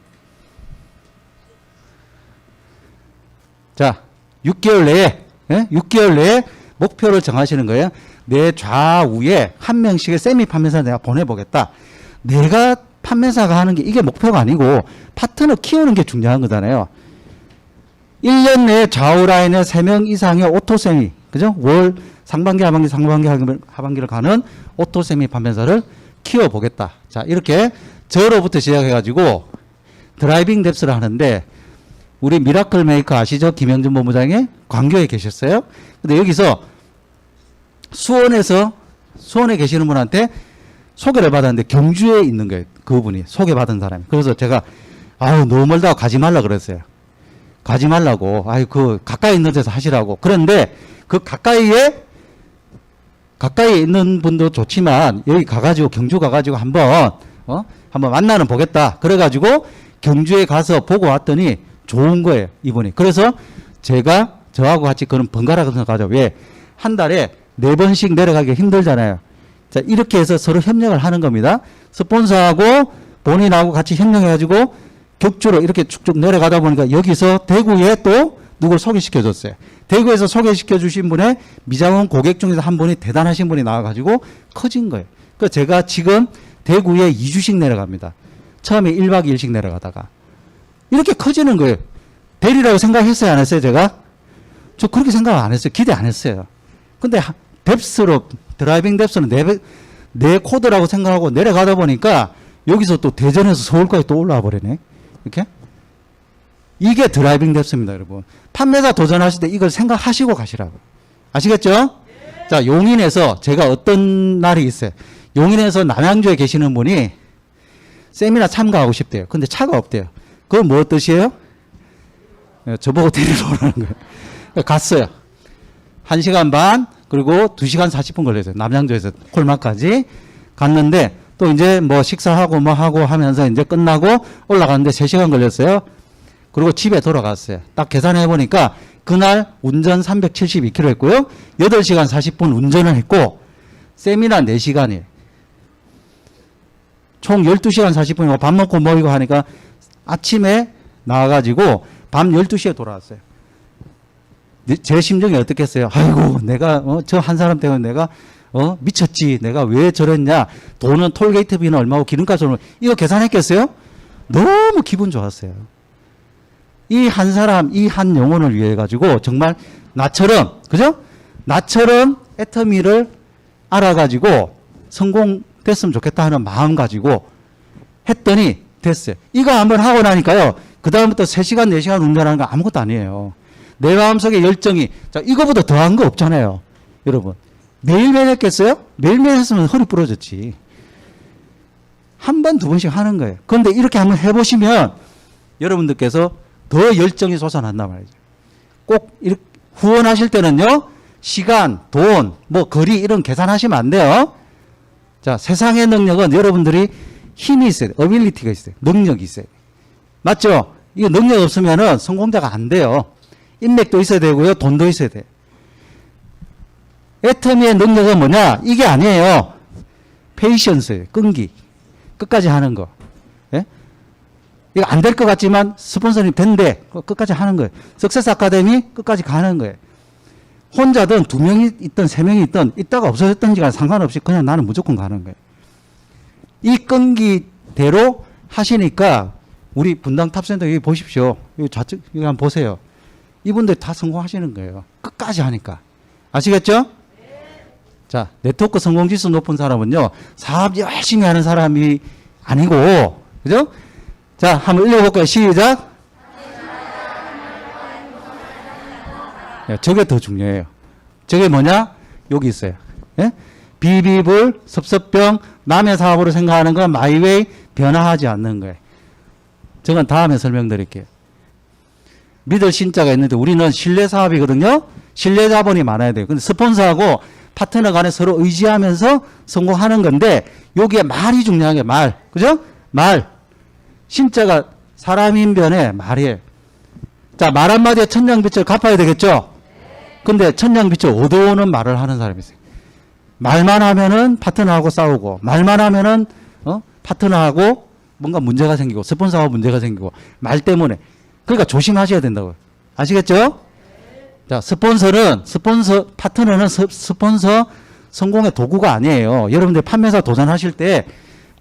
A: 자, 6개월 내에 목표를 정하시는 거예요. 내 좌우에 한 명씩의 세미 판매사 내가 보내보겠다. 내가 판매사가 하는 게 이게 목표가 아니고 파트너 키우는 게 중요한 거잖아요. 1년 내에 좌우 라인에 3명 이상의 오토세미, 그죠? 월 상반기, 하반기를 가는 오토세미 판매사를 키워보겠다. 자, 이렇게 저로부터 시작해가지고 드라이빙 뎁스를 하는데 우리 미라클 메이커 아시죠? 김영준 본부장이 광교에 계셨어요. 근데 여기서 수원에 계시는 분한테 소개를 받았는데 경주에 있는 거예요. 그분이 소개받은 사람이. 그래서 제가 아유 너무 멀다 가지 말라 그랬어요. 가지 말라고. 아유 그 가까이 있는 데서 하시라고. 그런데 그 가까이에 있는 분도 좋지만 여기 가가지고 경주 가가지고 한번 만나는 보겠다. 그래가지고 경주에 가서 보고 왔더니 좋은 거예요, 이분이. 그래서 제가 저하고 같이 그런 번갈아 가면서 가자. 왜? 한 달에 4번씩 내려가기 힘들잖아요. 자, 이렇게 해서 서로 협력을 하는 겁니다. 스폰서하고 본인하고 같이 협력해가지고 격주로 이렇게 쭉쭉 내려가다 보니까 여기서 대구에 또 누굴 소개시켜 줬어요. 대구에서 소개시켜 주신 분의 미장원 고객 중에서 한 분이 대단하신 분이 나와가지고 커진 거예요. 그러니까 제가 지금 대구에 2주씩 내려갑니다. 처음에 1박 2일씩 내려가다가. 이렇게 커지는 거예요. 대리라고 생각했어요? 안 했어요? 제가? 저 그렇게 생각 안 했어요. 기대 안 했어요. 근데 뎁스로, 드라이빙 뎁스는 내 코드라고 생각하고 내려가다 보니까 여기서 또 대전에서 서울까지 또 올라와 버리네. 이렇게? 이게 드라이빙 뎁스입니다, 여러분. 판매사 도전하실 때 이걸 생각하시고 가시라고. 아시겠죠? 자, 용인에서 제가 어떤 날이 있어요. 용인에서 남양주에 계시는 분이 세미나 참가하고 싶대요. 근데 차가 없대요. 그건 뭐 뜻이에요? 저보고 데리러 오라는 거예요. 갔어요. 1시간 반, 그리고 2시간 40분 걸렸어요. 남양주에서 콜마까지 갔는데, 또 이제 뭐 식사하고 뭐 하고 하면서 이제 끝나고 올라가는데 3시간 걸렸어요. 그리고 집에 돌아갔어요. 딱 계산해 보니까 그날 운전 372km 했고요. 8시간 40분 운전을 했고, 세미나 4시간이에요. 총 12시간 40분이고 밥 먹고 모이고 하니까 아침에 나와가지고 밤 12시에 돌아왔어요. 제 심정이 어떻겠어요? 아이고, 내가, 저 한 사람 때문에 내가, 미쳤지. 내가 왜 저랬냐. 돈은 톨게이트비는 얼마고 기름값은 얼마. 이거 계산했겠어요? 너무 기분 좋았어요. 이 한 사람, 이 한 영혼을 위해 가지고 정말 나처럼, 그죠? 나처럼 애터미를 알아가지고 성공됐으면 좋겠다 하는 마음 가지고 했더니 됐어요. 이거 한번 하고 나니까요. 그다음부터 3시간, 4시간 운전하는 거 아무것도 아니에요. 내 마음속에 열정이, 자, 이거보다 더한 거 없잖아요. 여러분. 매일매일 했겠어요? 매일매일 했으면 허리 부러졌지. 한 번, 2번씩 하는 거예요. 그런데 이렇게 한번 해보시면 여러분들께서 더 열정이 솟아난단 말이죠. 꼭 이렇게 후원하실 때는요, 시간, 돈, 뭐 거리 이런 계산하시면 안 돼요. 자, 세상의 능력은 여러분들이 힘이 있어야 돼요. 어빌리티가 있어요. 능력이 있어요. 맞죠? 이거 능력 없으면은 성공자가 안 돼요. 인맥도 있어야 되고요. 돈도 있어야 돼요. 애터미의 능력은 뭐냐? 이게 아니에요. 페이션스예요. 끈기. 끝까지 하는 거. 예? 이거 안 될 것 같지만 스폰서님 된대. 끝까지 하는 거예요. 석세스 아카데미 끝까지 가는 거예요. 혼자든 2명이 있든 3명이 있든 있다가 없어졌든지가 상관없이 그냥 나는 무조건 가는 거예요. 이 끈기대로 하시니까 우리 분당 탑센터 여기 보십시오. 여기 좌측 여기 한번 보세요. 이분들 다 성공하시는 거예요. 끝까지 하니까. 아시겠죠? 자, 네트워크 성공지수 높은 사람은요, 사업 열심히 하는 사람이 아니고, 그죠? 자, 한번 읽어볼까요? 시작. 네, 저게 더 중요해요. 저게 뭐냐? 여기 있어요. 예? 비비불, 섭섭병, 남의 사업으로 생각하는 건 마이웨이, 변화하지 않는 거예요. 저건 다음에 설명드릴게요. 믿을 신자가 있는데 우리는 신뢰 사업이거든요. 신뢰 자본이 많아야 돼요. 근데 스폰서하고 파트너 간에 서로 의지하면서 성공하는 건데 여기에 말이 중요한 게 말. 그죠? 말. 신자가 사람인 변에 말이에요. 자, 말 한마디에 천냥빚을 갚아야 되겠죠? 근데 천냥빚을 얻어오는 말을 하는 사람이 있어요. 말만 하면은 파트너하고 싸우고, 말만 하면은, 파트너하고 뭔가 문제가 생기고, 스폰서하고 문제가 생기고, 말 때문에. 그러니까 조심하셔야 된다고요. 아시겠죠? 자, 파트너는 스폰서 성공의 도구가 아니에요. 여러분들 판매사 도전하실 때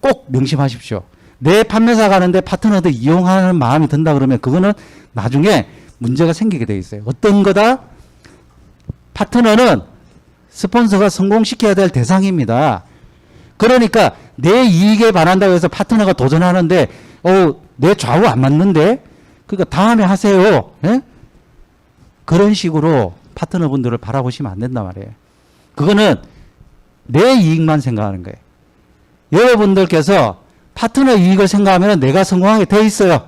A: 꼭 명심하십시오. 내 판매사 가는데 파트너들 이용하는 마음이 든다 그러면 그거는 나중에 문제가 생기게 돼 있어요. 어떤 거다? 파트너는 스폰서가 성공시켜야 될 대상입니다. 그러니까 내 이익에 반한다고 해서 파트너가 도전하는데 내 좌우 안 맞는데 그러니까 다음에 하세요. 예? 그런 식으로 파트너분들을 바라보시면 안 된단 말이에요. 그거는 내 이익만 생각하는 거예요. 여러분들께서 파트너 이익을 생각하면 내가 성공하게 돼 있어요.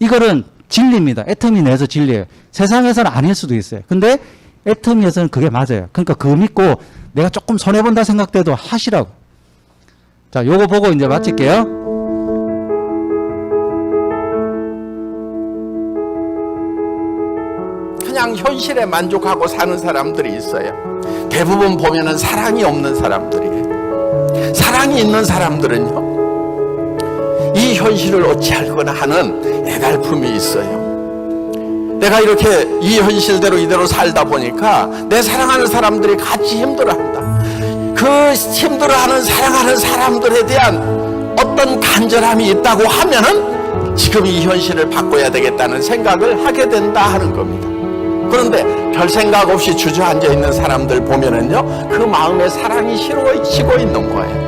A: 이거는 진리입니다. 애터미 내에서 진리예요. 세상에서는 아닐 수도 있어요. 근데 애터미에서는 그게 맞아요. 그러니까 그거 믿고 내가 조금 손해본다 생각돼도 하시라고. 자, 요거 보고 이제 마칠게요.
B: 그냥 현실에 만족하고 사는 사람들이 있어요. 대부분 보면은 사랑이 없는 사람들이에요. 사랑이 있는 사람들은요, 이 현실을 어찌할거나 하는 애달픔이 있어요. 내가 이렇게 이 현실대로 이대로 살다 보니까 내 사랑하는 사람들이 같이 힘들어한다. 그 힘들어하는 사랑하는 사람들에 대한 어떤 간절함이 있다고 하면은 지금 이 현실을 바꿔야 되겠다는 생각을 하게 된다 하는 겁니다. 그런데 별 생각 없이 주저앉아 있는 사람들 보면은요, 그 마음에 사랑이 식어 있는 거예요.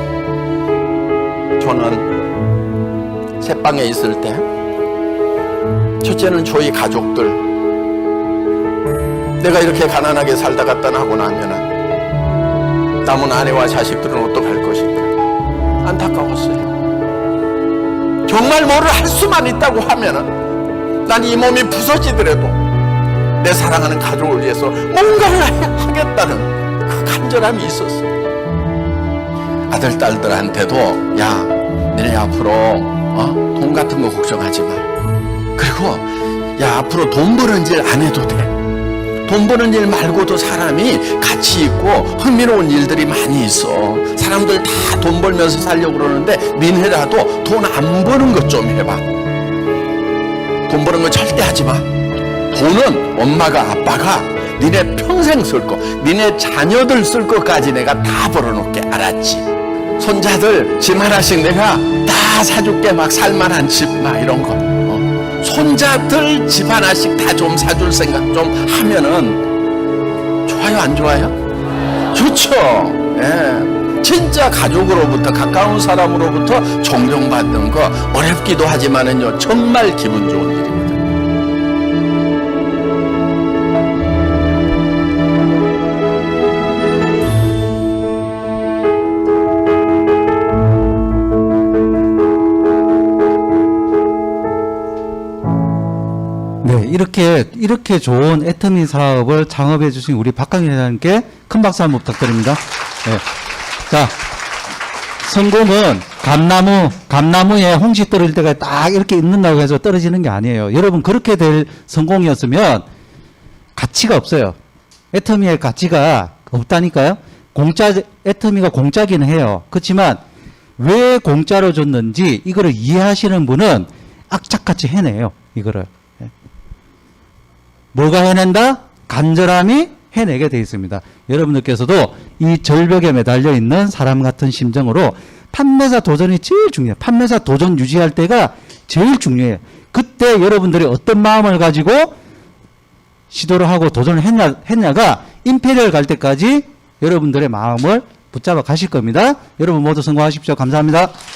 B: 저는 새방에 있을 때 첫째는 저희 가족들, 내가 이렇게 가난하게 살다가 떠나고 나면은 남은 아내와 자식들은 어떡할 것인가 안타까웠어요. 정말 뭐를 할 수만 있다고 하면은 난 이 몸이 부서지더라도 내 사랑하는 가족을 위해서 뭔가를 하겠다는 그 간절함이 있었어요. 아들, 딸들한테도 야, 너네 앞으로 돈 같은 거 걱정하지 마. 그리고 야, 앞으로 돈 버는 일 안 해도 돼. 돈 버는 일 말고도 사람이 가치 있고 흥미로운 일들이 많이 있어. 사람들 다 돈 벌면서 살려고 그러는데 니네라도 돈 안 버는 것 좀 해봐. 돈 버는 거 절대 하지 마. 돈은 엄마가 아빠가 니네 평생 쓸 거, 니네 자녀들 쓸 것까지 내가 다 벌어놓게, 알았지? 손자들 집 하나씩 내가 다 사줄게, 막 살만한 집 막 이런 거. 손자들 집 하나씩 다 좀 사줄 생각 좀 하면은 좋아요, 안 좋아요? 좋죠. 예. 진짜 가족으로부터, 가까운 사람으로부터 존경받는 거 어렵기도 하지만은요, 정말 기분 좋은 일입니다.
A: 네, 이렇게 좋은 애터미 사업을 창업해 주신 우리 박강일 회장님께 큰 박수 한번 부탁드립니다. 네. 자, 성공은 감나무에 홍시 떨어질 때가 딱 이렇게 있는다고 해서 떨어지는 게 아니에요. 여러분, 그렇게 될 성공이었으면 가치가 없어요. 애터미의 가치가 없다니까요. 애터미가 공짜기는 해요. 그렇지만 왜 공짜로 줬는지 이거를 이해하시는 분은 악착같이 해내요. 이거를. 뭐가 해낸다? 간절함이 해내게 되어 있습니다. 여러분들께서도 이 절벽에 매달려 있는 사람 같은 심정으로 판매사 도전이 제일 중요해요. 판매사 도전 유지할 때가 제일 중요해요. 그때 여러분들이 어떤 마음을 가지고 시도를 하고 도전을 했냐가 임페리얼 갈 때까지 여러분들의 마음을 붙잡아 가실 겁니다. 여러분 모두 성공하십시오. 감사합니다.